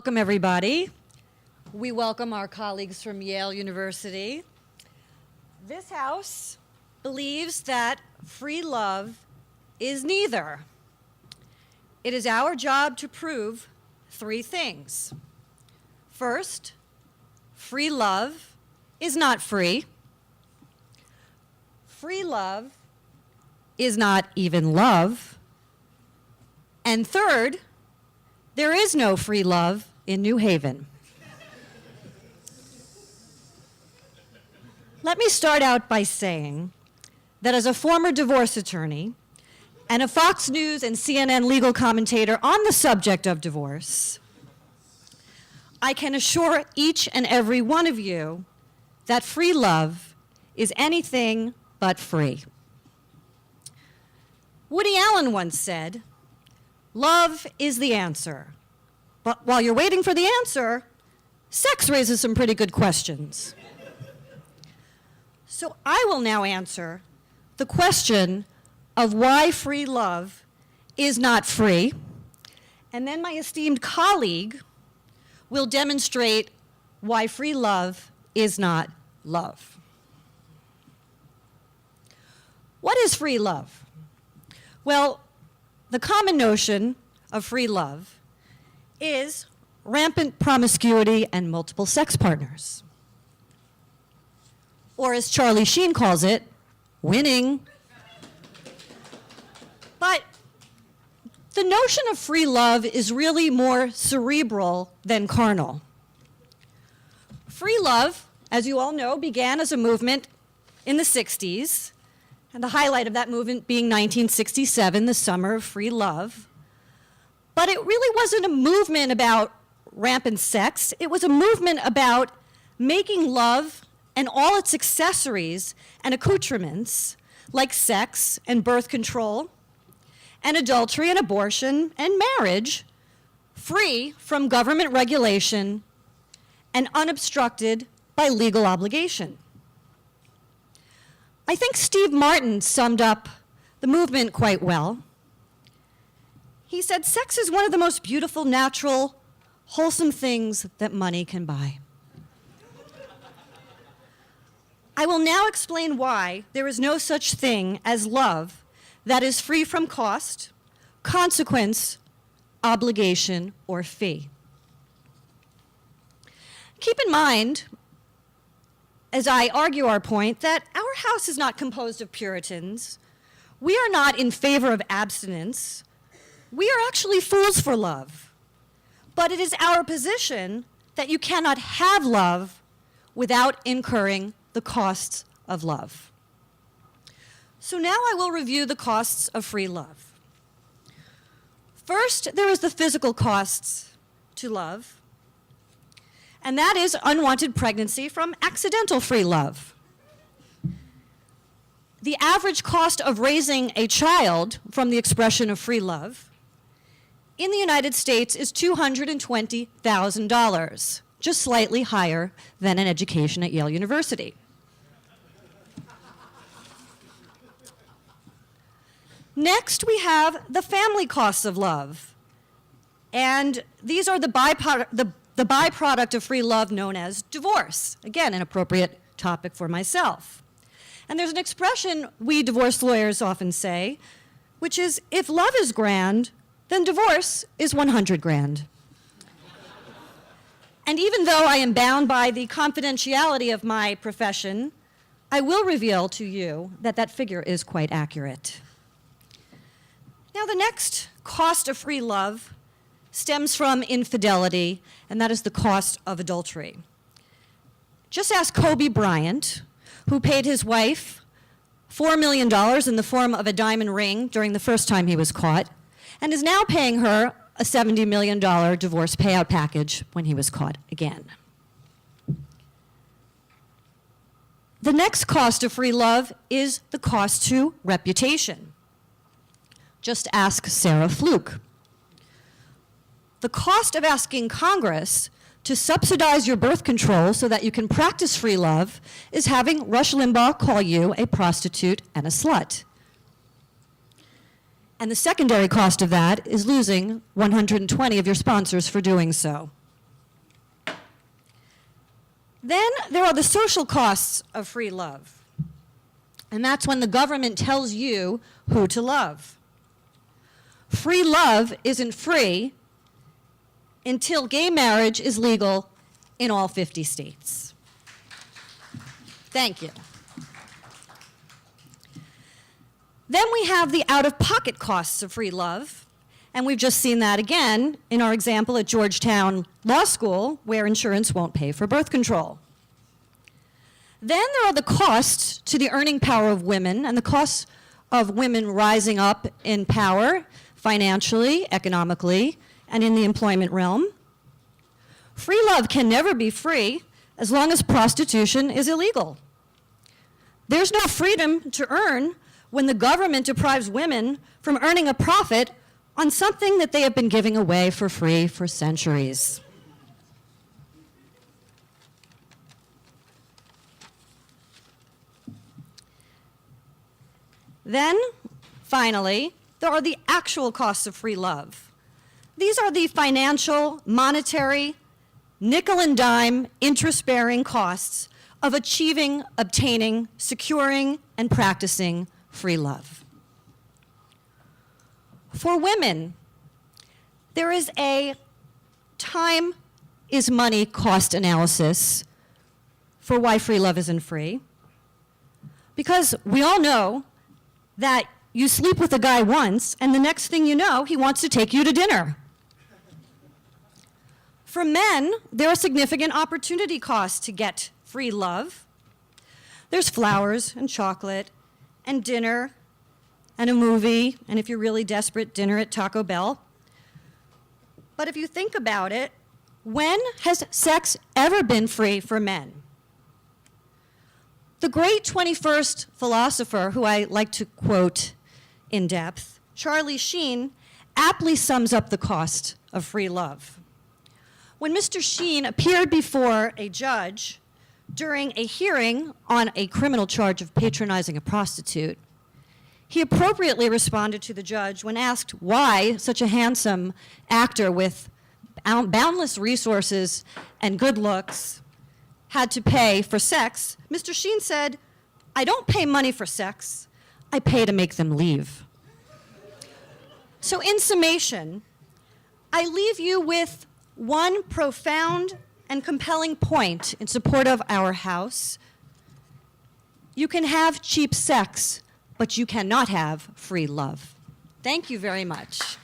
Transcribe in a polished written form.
Welcome, everybody. We welcome our colleagues from Yale University. This house believes that free love is neither. It is our job to prove three things. First, free love is not free. Free love is not even love. And third, there is no free love in New Haven. Let me start out by saying that as a former divorce attorney and a Fox News and CNN legal commentator on the subject of divorce, I can assure each and every one of you that free love is anything but free. Woody Allen once said, "Love is the answer. But while you're waiting for the answer, sex raises some pretty good questions." So I will now answer the question of why free love is not free, and then my esteemed colleague will demonstrate why free love is not love. What is free love? Well, the common notion of free love is rampant promiscuity and multiple sex partners. Or as Charlie Sheen calls it, winning. But the notion of free love is really more cerebral than carnal. Free love, as you all know, began as a movement in the 60s, and the highlight of that movement being 1967, the Summer of Free Love. But it really wasn't a movement about rampant sex. It was a movement about making love and all its accessories and accoutrements, like sex and birth control, and adultery and abortion and marriage, free from government regulation and unobstructed by legal obligation. I think Steve Martin summed up the movement quite well. He said, "Sex is one of the most beautiful, natural, wholesome things that money can buy." I will now explain why there is no such thing as love that is free from cost, consequence, obligation, or fee. Keep in mind, as I argue our point, that our house is not composed of Puritans. We are not in favor of abstinence. We are actually fools for love. But it is our position that you cannot have love without incurring the costs of love. So now I will review the costs of free love. First, there is the physical costs to love, and that is unwanted pregnancy from accidental free love. The average cost of raising a child from the expression of free love in the United States is $220,000, just slightly higher than an education at Yale University. Next, we have the family costs of love. And these are the byproduct of free love known as divorce. Again, an appropriate topic for myself. And there's an expression we divorce lawyers often say, which is, if love is grand, then divorce is 100 grand. And even though I am bound by the confidentiality of my profession, I will reveal to you that that figure is quite accurate. Now, the next cost of free love stems from infidelity, and that is the cost of adultery. Just ask Kobe Bryant, who paid his wife $4 million in the form of a diamond ring during the first time he was caught, and is now paying her a $70 million divorce payout package when he was caught again. The next cost of free love is the cost to reputation. Just ask Sarah Fluke. The cost of asking Congress to subsidize your birth control so that you can practice free love is having Rush Limbaugh call you a prostitute and a slut. And the secondary cost of that is losing 120 of your sponsors for doing so. Then there are the social costs of free love. And that's when the government tells you who to love. Free love isn't free until gay marriage is legal in all 50 states. Thank you. Then we have the out-of-pocket costs of free love, and we've just seen that again in our example at Georgetown Law School, where insurance won't pay for birth control. Then there are the costs to the earning power of women and the costs of women rising up in power financially, economically, and in the employment realm. Free love can never be free as long as prostitution is illegal. There's no freedom to earn when the government deprives women from earning a profit on something that they have been giving away for free for centuries. Then, finally, there are the actual costs of free love. These are the financial, monetary, nickel and dime, interest-bearing costs of achieving, obtaining, securing, and practicing free love. For women, there is a time is money cost analysis for why free love isn't free. Because we all know that you sleep with a guy once, and the next thing you know, he wants to take you to dinner. For men, there are significant opportunity costs to get free love. There's flowers and chocolate and dinner and a movie, and if you're really desperate, dinner at Taco Bell. But if you think about it, when has sex ever been free for men? The great 21st philosopher, who I like to quote in depth, Charlie Sheen, aptly sums up the cost of free love. When Mr. Sheen appeared before a judge during a hearing on a criminal charge of patronizing a prostitute, he appropriately responded to the judge when asked why such a handsome actor with boundless resources and good looks had to pay for sex. Mr. Sheen said, "I don't pay money for sex, I pay to make them leave." So in summation, I leave you with one profound and compelling point in support of our house. You can have cheap sex, but you cannot have free love. Thank you very much.